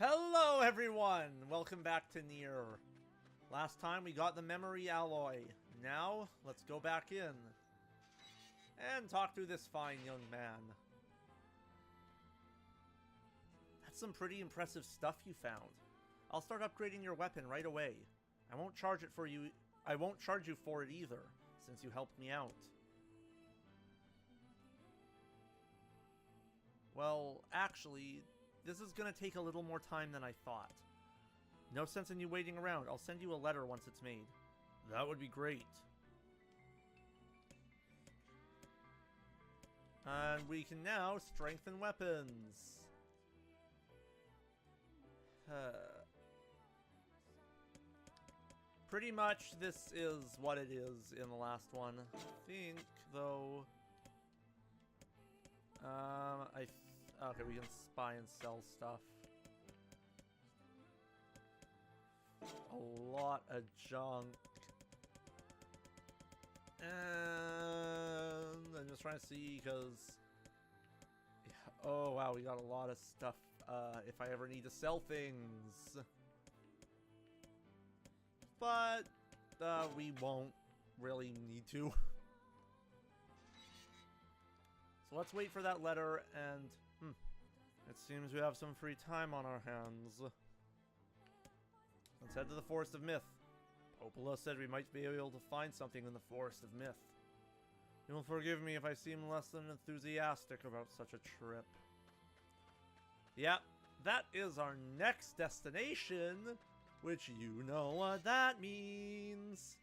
Hello everyone! Welcome back to Nier. Last time we got the memory alloy. Now, let's go back in and talk to this fine young man. That's some pretty impressive stuff you found. I'll start upgrading your weapon right away. I won't charge you for it either, since you helped me out. Well, actually, this is gonna take a little more time than I thought. No sense in you waiting around. I'll send you a letter once it's made. That would be great. And we can now strengthen weapons. Pretty much this is what it is in the last one. I think, though... okay, we can buy and sell stuff. A lot of junk. And I'm just trying to see, because... oh, wow, we got a lot of stuff, if I ever need to sell things. But, we won't really need to. So let's wait for that letter, and... it seems we have some free time on our hands. Let's head to the Forest of Myth. Popola said we might be able to find something in the Forest of Myth. You'll forgive me if I seem less than enthusiastic about such a trip. Yep, that is our next destination, which you know what that means.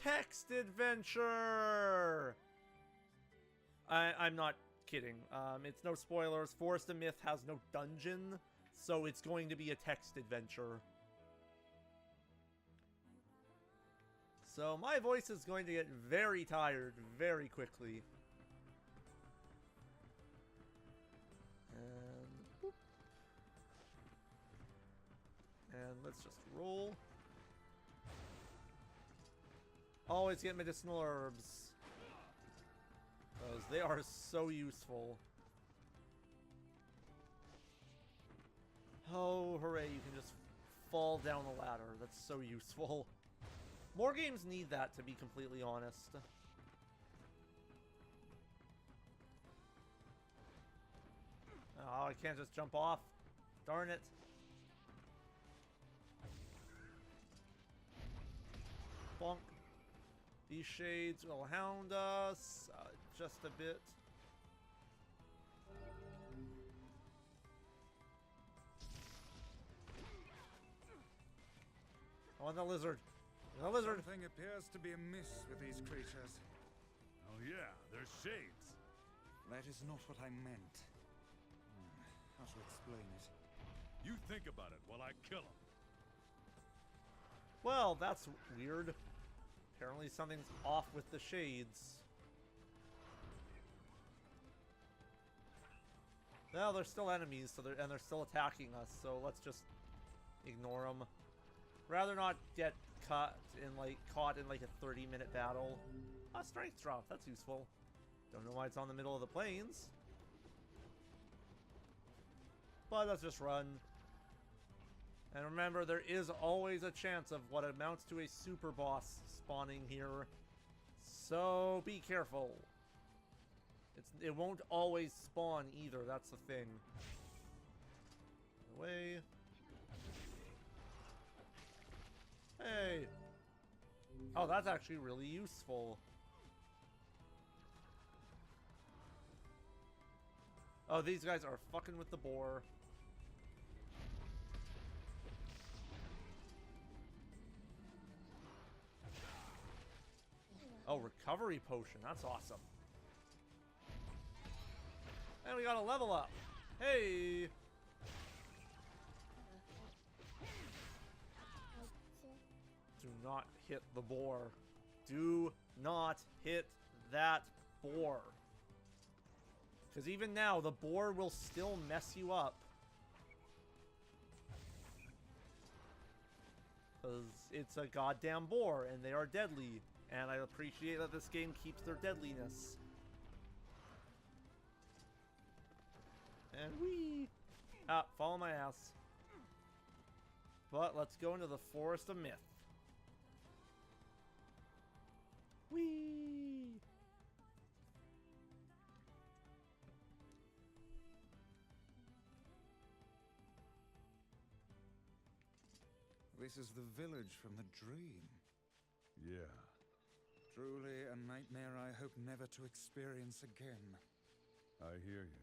Text adventure! I'm not kidding. It's no spoilers. Forest of Myth has no dungeon, so it's going to be a text adventure. So my voice is going to get very tired very quickly. And boop. And let's just roll. Always get medicinal herbs, because they are so useful. Oh, hooray, you can just fall down the ladder. That's so useful. More games need that, to be completely honest. Oh, I can't just jump off. Darn it. Bonk. These shades will hound us just a bit. I want the lizard. The lizard. Something appears to be amiss with these creatures. Oh yeah, they're shades. That is not what I meant. How to explain it? You think about it while I kill them. Well, that's weird. Apparently something's off with the shades. Well, they're still enemies, so they're still attacking us, so let's just ignore them. Rather not get caught in like a 30-minute battle. Ah, strength drop, that's useful. Don't know why it's on the middle of the plains. But let's just run. And remember, there is always a chance of what amounts to a super boss spawning here. So be careful. It won't always spawn either, that's the thing. Away. Hey! Oh, that's actually really useful. Oh, these guys are fucking with the boar. Oh, recovery potion. That's awesome. And we got a level up. Hey! Do not hit the boar. Do not hit that boar. Because even now, the boar will still mess you up. Because it's a goddamn boar, and they are deadly. And I appreciate that this game keeps their deadliness. And whee! Ah, follow my ass. But let's go into the Forest of Myth. Whee! This is the village from the dream. Yeah. Truly a nightmare I hope never to experience again. I hear you.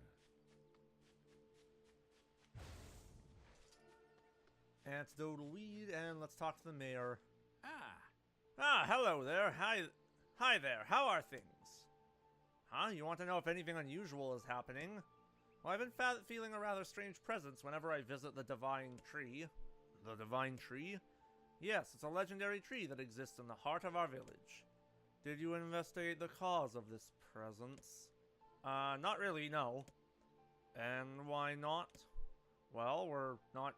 Antidotal weed, and let's talk to the mayor. Hello there. Hi there. How are things? Huh? You want to know if anything unusual is happening? Well, I've been feeling a rather strange presence whenever I visit the Divine Tree. The Divine Tree? Yes, it's a legendary tree that exists in the heart of our village. Did you investigate the cause of this presence? Not really, no. And why not? Well, we're not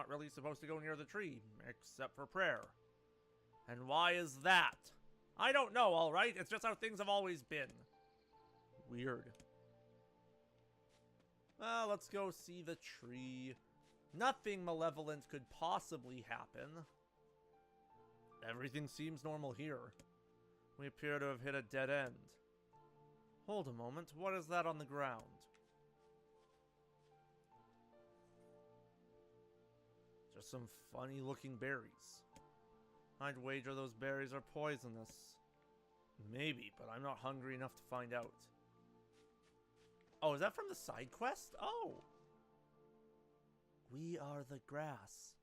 really supposed to go near the tree, except for prayer. And why is that? I don't know, alright? It's just how things have always been. Weird. Well, let's go see the tree. Nothing malevolent could possibly happen. Everything seems normal here. We appear to have hit a dead end. Hold a moment, what is that on the ground? Just some funny looking berries. I'd wager those berries are poisonous. Maybe, but I'm not hungry enough to find out. Oh, is that from the side quest? Oh! We are the grass.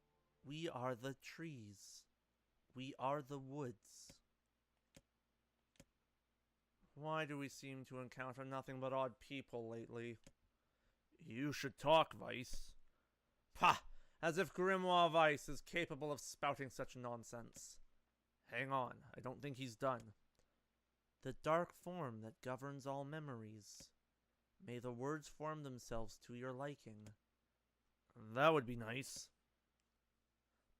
We are the trees. We are the woods. Why do we seem to encounter nothing but odd people lately? You should talk, Vice. Pah! As if Grimoire Vice is capable of spouting such nonsense. Hang on, I don't think he's done. The dark form that governs all memories. May the words form themselves to your liking. That would be nice.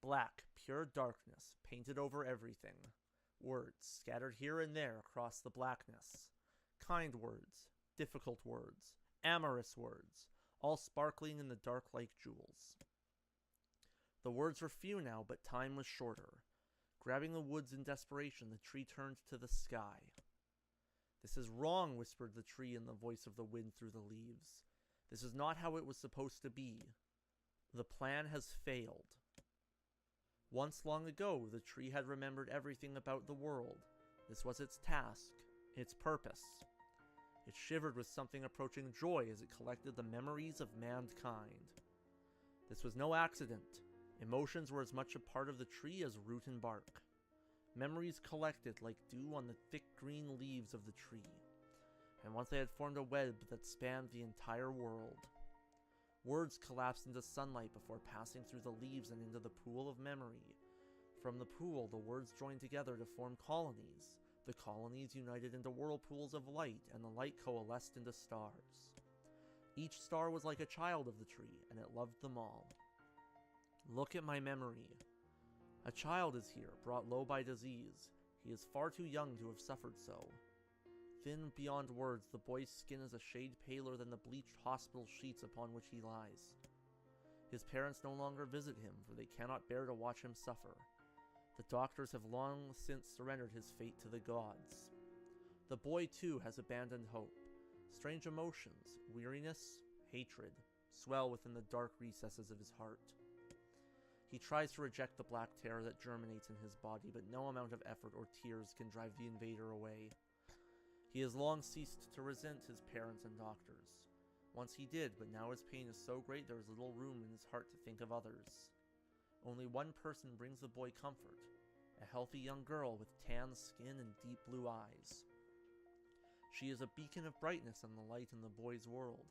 Black, pure darkness, painted over everything. Words scattered here and there across the blackness. Kind words, difficult words, amorous words, all sparkling in the dark like jewels. The words were few now, but time was shorter. Grabbing the woods in desperation, the tree turned to the sky. This is wrong, whispered the tree in the voice of the wind through the leaves. This is not how it was supposed to be. The plan has failed. Once long ago, the tree had remembered everything about the world. This was its task, its purpose. It shivered with something approaching joy as it collected the memories of mankind. This was no accident. Emotions were as much a part of the tree as root and bark. Memories collected like dew on the thick green leaves of the tree. And once they had formed a web that spanned the entire world. Words collapsed into sunlight before passing through the leaves and into the pool of memory. From the pool, the words joined together to form colonies. The colonies united into whirlpools of light, and the light coalesced into stars. Each star was like a child of the tree, and it loved them all. Look at my memory. A child is here, brought low by disease. He is far too young to have suffered so. Thin beyond words, the boy's skin is a shade paler than the bleached hospital sheets upon which he lies. His parents no longer visit him, for they cannot bear to watch him suffer. The doctors have long since surrendered his fate to the gods. The boy, too, has abandoned hope. Strange emotions, weariness, hatred, swell within the dark recesses of his heart. He tries to reject the black terror that germinates in his body, but no amount of effort or tears can drive the invader away. He has long ceased to resent his parents and doctors. Once he did, but now his pain is so great there is little room in his heart to think of others. Only one person brings the boy comfort, a healthy young girl with tan skin and deep blue eyes. She is a beacon of brightness and the light in the boy's world.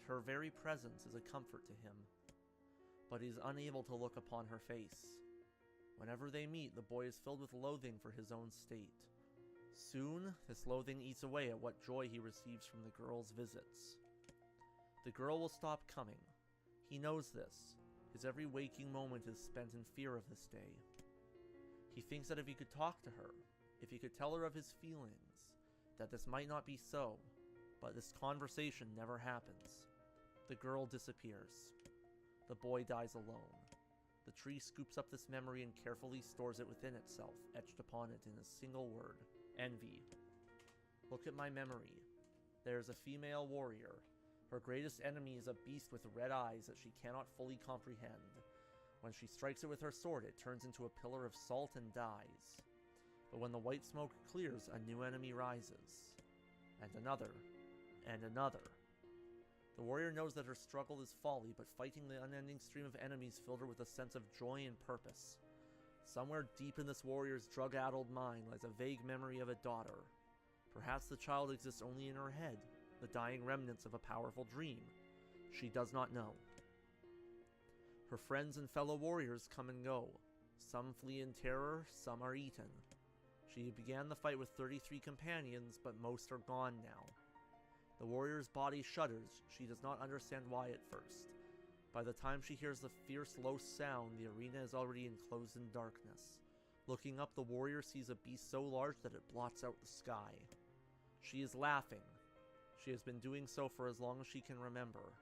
Her very presence is a comfort to him. But he is unable to look upon her face. Whenever they meet, the boy is filled with loathing for his own state. Soon, this loathing eats away at what joy he receives from the girl's visits. The girl will stop coming. He knows this. His every waking moment is spent in fear of this day. He thinks that if he could talk to her, if he could tell her of his feelings, that this might not be so, but this conversation never happens. The girl disappears. The boy dies alone. The tree scoops up this memory and carefully stores it within itself, etched upon it in a single word: envy. Look at my memory. There's a female warrior. Her greatest enemy is a beast with red eyes that she cannot fully comprehend. When she strikes it with her sword, it turns into a pillar of salt and dies. But when the white smoke clears, a new enemy rises. And another. And another. The warrior knows that her struggle is folly, but fighting the unending stream of enemies filled her with a sense of joy and purpose. Somewhere deep in this warrior's drug-addled mind lies a vague memory of a daughter. Perhaps the child exists only in her head, the dying remnants of a powerful dream. She does not know. Her friends and fellow warriors come and go. Some flee in terror, some are eaten. She began the fight with 33 companions, but most are gone now. The warrior's body shudders. She does not understand why at first. By the time she hears the fierce low sound, the arena is already enclosed in darkness. Looking up, the warrior sees a beast so large that it blots out the sky. She is laughing. She has been doing so for as long as she can remember.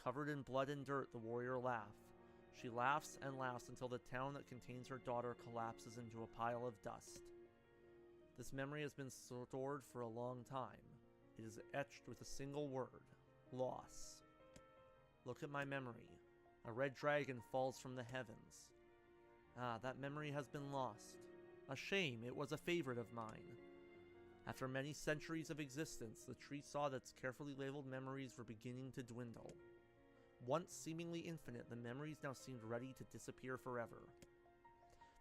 Covered in blood and dirt, the warrior laughs. She laughs and laughs until the town that contains her daughter collapses into a pile of dust. This memory has been stored for a long time. It is etched with a single word: loss. Look at my memory. A red dragon falls from the heavens. Ah, that memory has been lost. A shame, it was a favorite of mine. After many centuries of existence, the tree saw that its carefully labeled memories were beginning to dwindle. Once seemingly infinite, the memories now seemed ready to disappear forever.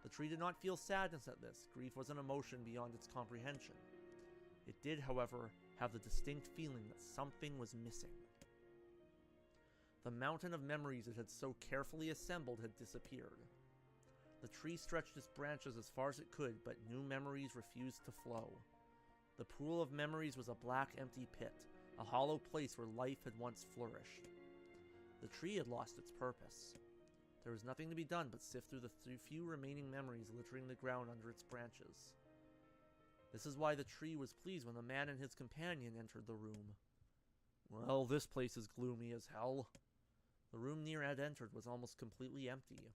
The tree did not feel sadness at this. Grief was an emotion beyond its comprehension. It did, however, have the distinct feeling that something was missing. The mountain of memories it had so carefully assembled had disappeared. The tree stretched its branches as far as it could, but new memories refused to flow. The pool of memories was a black, empty pit, a hollow place where life had once flourished. The tree had lost its purpose. There was nothing to be done but sift through the few remaining memories littering the ground under its branches. This is why the tree was pleased when the man and his companion entered the room. Well, this place is gloomy as hell. The room Nier had entered was almost completely empty.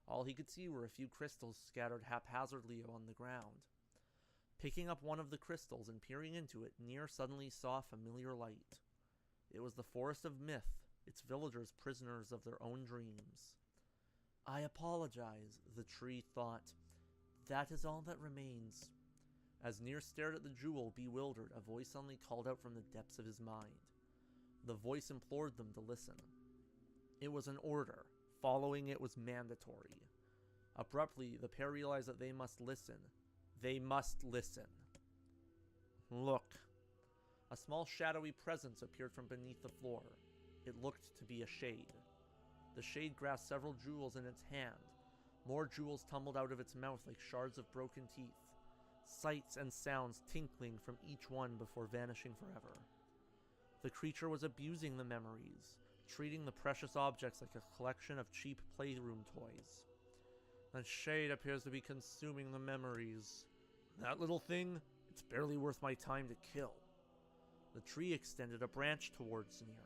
All he could see were a few crystals scattered haphazardly on the ground. Picking up one of the crystals and peering into it, Nier suddenly saw a familiar light. It was the forest of myth, its villagers prisoners of their own dreams. I apologize, the tree thought. That is all that remains. As Nier stared at the jewel, bewildered, a voice suddenly called out from the depths of his mind. The voice implored them to listen. It was an order. Following it was mandatory. Abruptly, the pair realized that they must listen. They must listen. Look. A small shadowy presence appeared from beneath the floor. It looked to be a shade. The shade grasped several jewels in its hand. More jewels tumbled out of its mouth like shards of broken teeth. Sights and sounds tinkling from each one before vanishing forever. The creature was abusing the memories, treating the precious objects like a collection of cheap playroom toys. The shade appears to be consuming the memories. That little thing, it's barely worth my time to kill. The tree extended a branch towards Nier.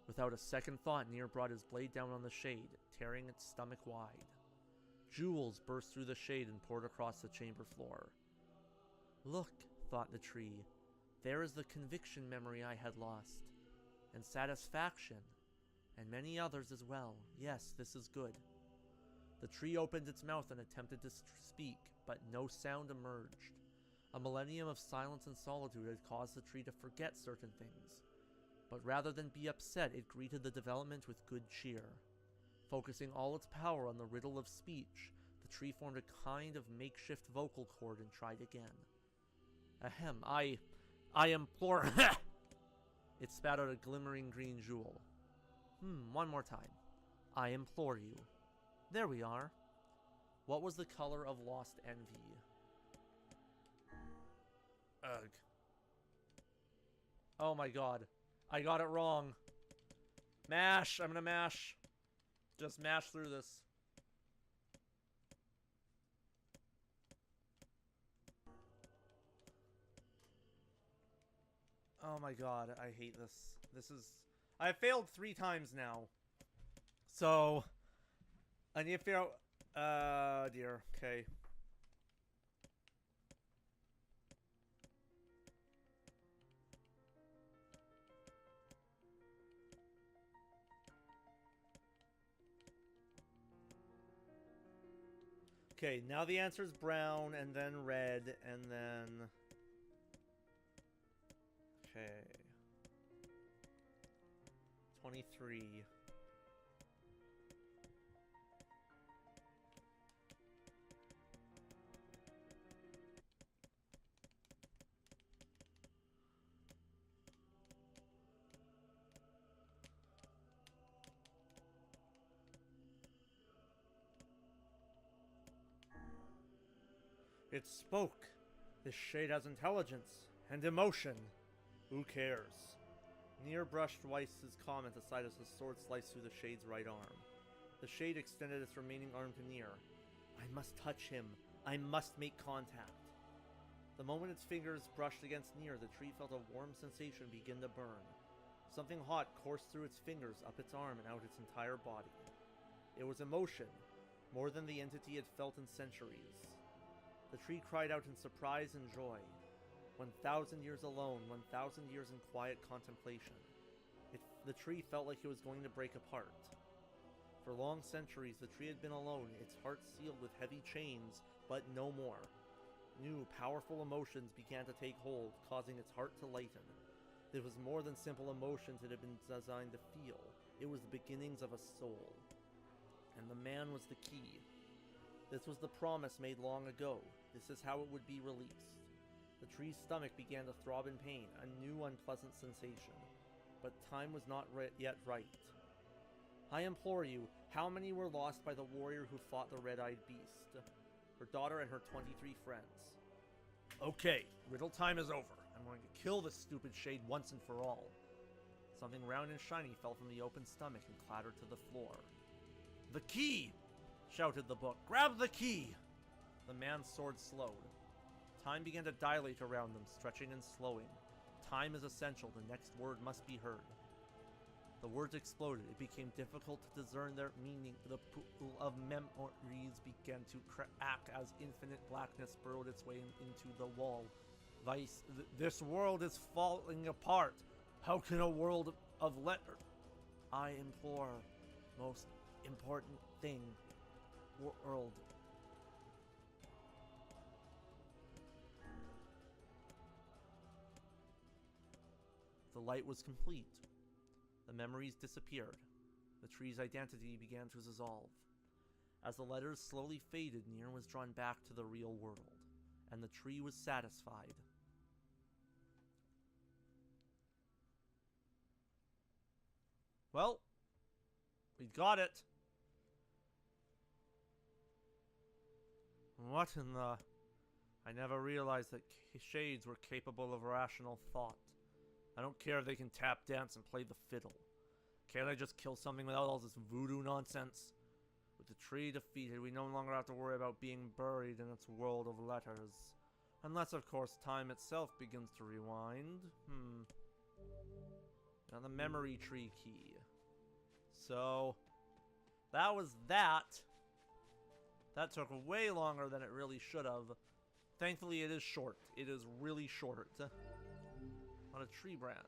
Without a second thought, Nier brought his blade down on the shade, tearing its stomach wide. Jewels burst through the shade and poured across the chamber floor. Look, thought the tree, there is the conviction memory I had lost. And satisfaction. And many others as well. Yes, this is good. The tree opened its mouth and attempted to speak, but no sound emerged. A millennium of silence and solitude had caused the tree to forget certain things. But rather than be upset, it greeted the development with good cheer. Focusing all its power on the riddle of speech, the tree formed a kind of makeshift vocal cord and tried again. Ahem, I implore... It spat out a glimmering green jewel. One more time. I implore you. There we are. What was the color of lost envy? Ugh. Oh my god. I got it wrong. Mash! I'm gonna mash. Just mash through this. Oh my god, I hate this. This is... I failed 3 times now. So, I need to figure out... dear. Okay. Okay, now the answer is brown, and then red, and then... Okay. 23. It spoke. This shade has intelligence and emotion. Who cares? Nier brushed Weiss's comment aside as his sword sliced through the shade's right arm. The shade extended its remaining arm to Nier. I must touch him. I must make contact. The moment its fingers brushed against Nier, the tree felt a warm sensation begin to burn. Something hot coursed through its fingers, up its arm, and out its entire body. It was emotion, more than the entity had felt in centuries. The tree cried out in surprise and joy. 1,000 years alone, 1,000 years in quiet contemplation. The tree felt like it was going to break apart. For long centuries, the tree had been alone, its heart sealed with heavy chains, but no more. New, powerful emotions began to take hold, causing its heart to lighten. It was more than simple emotions it had been designed to feel. It was the beginnings of a soul. And the man was the key. This was the promise made long ago. This is how it would be released. The tree's stomach began to throb in pain, a new unpleasant sensation. But time was not yet right. I implore you, how many were lost by the warrior who fought the red-eyed beast? Her daughter and her 23 friends. Okay, riddle time is over. I'm going to kill this stupid shade once and for all. Something round and shiny fell from the open stomach and clattered to the floor. The key! Shouted the book. Grab the key! The man's sword slowed. Time began to dilate around them, stretching and slowing. Time is essential. The next word must be heard. The words exploded. It became difficult to discern their meaning. The pool of memories began to crack as infinite blackness burrowed its way into the wall. This world is falling apart. How can a world of letter? I implore, most important thing, world. The light was complete. The memories disappeared. The tree's identity began to dissolve. As the letters slowly faded, Nier was drawn back to the real world, and the tree was satisfied. Well, we got it. What in the... I never realized that shades were capable of rational thought. I don't care if they can tap dance and play the fiddle. Can't I just kill something without all this voodoo nonsense? With the tree defeated, we no longer have to worry about being buried in its world of letters. Unless, of course, time itself begins to rewind. Now the memory tree key. So, that was that. That took way longer than it really should have. Thankfully, it is short. It is really short. On a tree branch.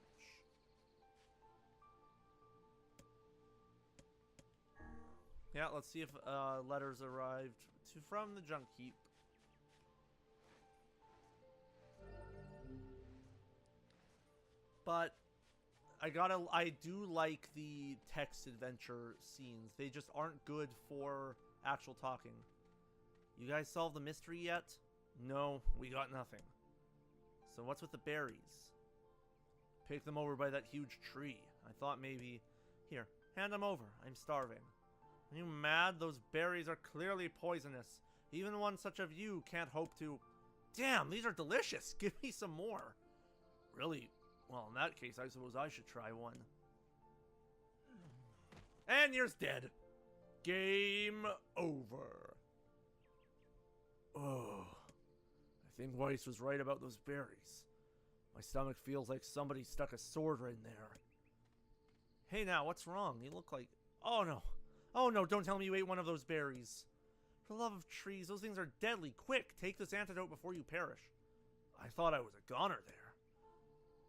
Yeah, let's see if letters arrived from the junk heap. But I do like the text adventure scenes. They just aren't good for actual talking. You guys solved the mystery yet? No, we got nothing. So what's with the berries? Pick them over by that huge tree. I thought maybe... Here, hand them over. I'm starving. Are you mad? Those berries are clearly poisonous. Even one such of you can't hope to... Damn, these are delicious. Give me some more. Really? Well, in that case, I suppose I should try one. And Nier's dead. Game over. Oh. I think Weiss was right about those berries. My stomach feels like somebody stuck a sword in there. Hey now, what's wrong? You look like... Oh no. Oh no, don't tell me you ate one of those berries. For the love of trees, those things are deadly. Quick, take this antidote before you perish. I thought I was a goner there.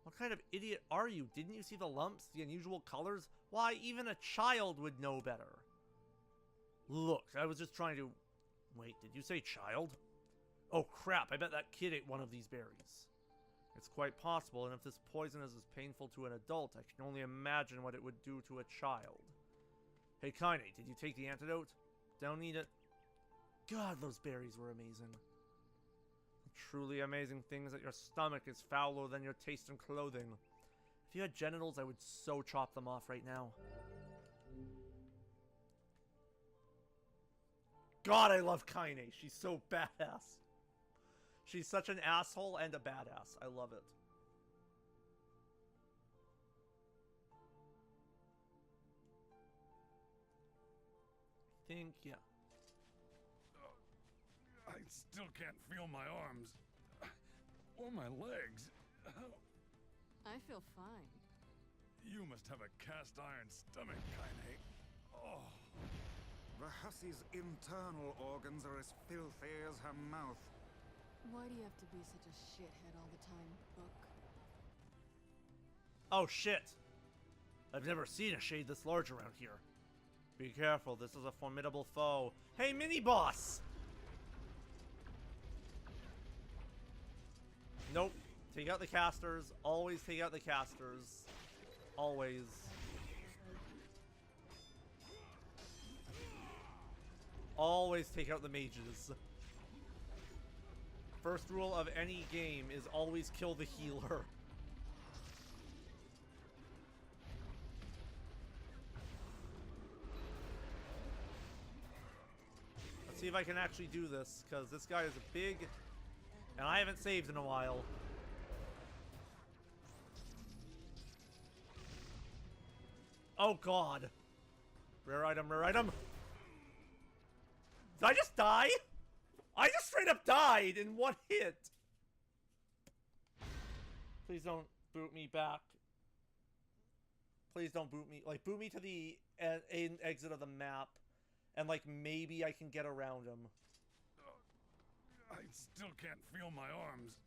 What kind of idiot are you? Didn't you see the lumps, the unusual colors? Why, even a child would know better. Look, I was just trying to... Wait, did you say child? Oh crap, I bet that kid ate one of these berries. It's quite possible, and if this poison is as painful to an adult, I can only imagine what it would do to a child. Hey, Kaine, did you take the antidote? Don't need it. God, those berries were amazing. The truly amazing thing is that your stomach is fouler than your taste in clothing. If you had genitals, I would so chop them off right now. God, I love Kaine. She's so badass. She's such an asshole and a badass. I love it. I think, yeah. I still can't feel my arms. Or my legs. I feel fine. You must have a cast iron stomach, Kaine. Oh. The hussie's internal organs are as filthy as her mouth. Why do you have to be such a shithead all the time, Book? Oh shit! I've never seen a shade this large around here. Be careful, this is a formidable foe. Hey, mini-boss! Nope. Take out the casters. Always take out the casters. Always. Always take out the mages. First rule of any game is always kill the healer. Let's see if I can actually do this, because this guy is a big... And I haven't saved in a while. Oh god. Rare item, rare item. Did I just die? I just straight up died in one hit. Please don't boot me back. Please don't boot me. Like, boot me to the exit of the map. And, like, maybe I can get around him. I still can't feel my arms.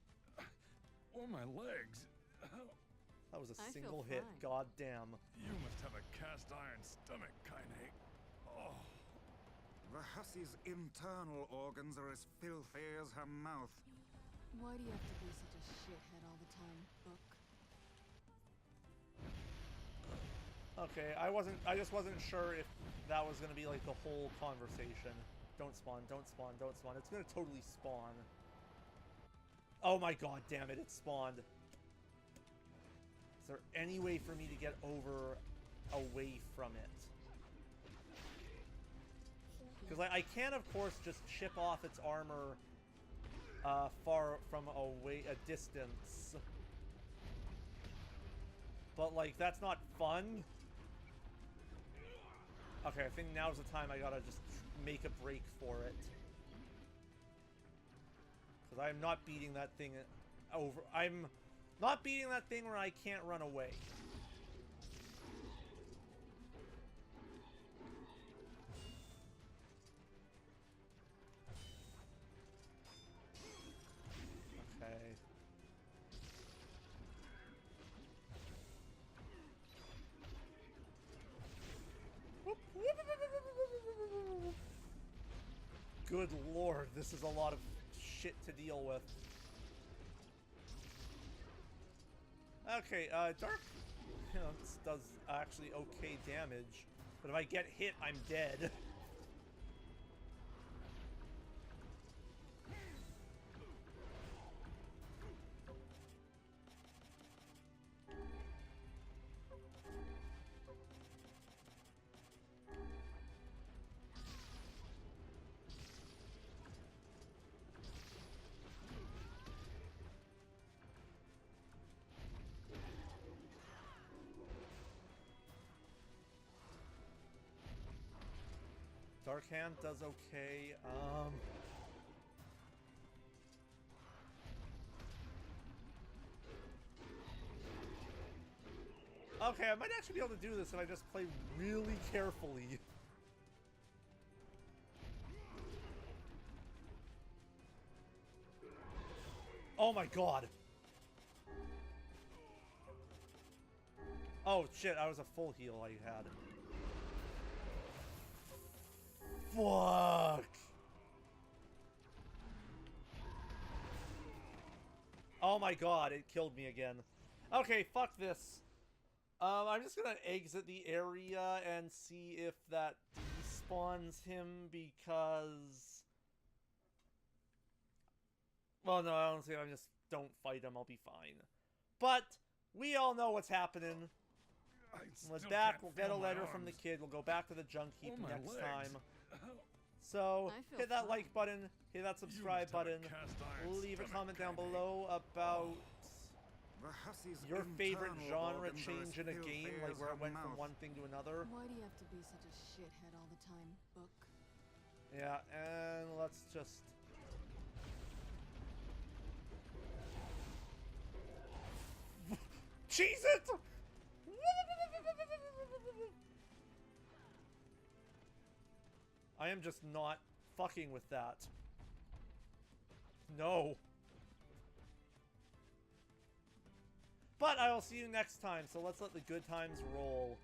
Or my legs. That was a I feel single hit. fine. God damn. You must have a cast iron stomach, Kaine. Oh. The hussie's internal organs are as filthy as her mouth. Why do you have to be such a shithead all the time, Book? Okay, I just wasn't sure if that was gonna be like the whole conversation. Don't spawn, don't spawn, don't spawn. It's gonna totally spawn. Oh my god damn it, it spawned. Is there any way for me to get away from it? Because like, I can of course just chip off its armor far from a distance. But like, that's not fun. Okay, I think now's the time I gotta just make a break for it. Because I'm not beating that thing over. I'm not beating that thing where I can't run away. Okay. Good lord, this is a lot of shit to deal with. Okay, Dark does actually okay damage, but if I get hit, I'm dead. Dark Hand does okay. Okay, I might actually be able to do this if I just play really carefully. Oh my god. Oh shit, I was a full heal I had. Fuck. Oh my god, it killed me again. Okay, fuck this. I'm just gonna exit the area and see if that despawns him because... Well, no, I don't see. I just don't fight him. I'll be fine. But we all know what's happening. We're back. We'll get a letter from the kid. We'll go back to the junk heap next time. So hit that like button. Hit that subscribe button. Leave a comment down below about your favorite genre change in a game, like where it went from one thing to another. Why do you have to be such a shithead all the time, book? Yeah, and let's just... Cheese it! I am just not fucking with that. No. But I will see you next time, so let's let the good times roll.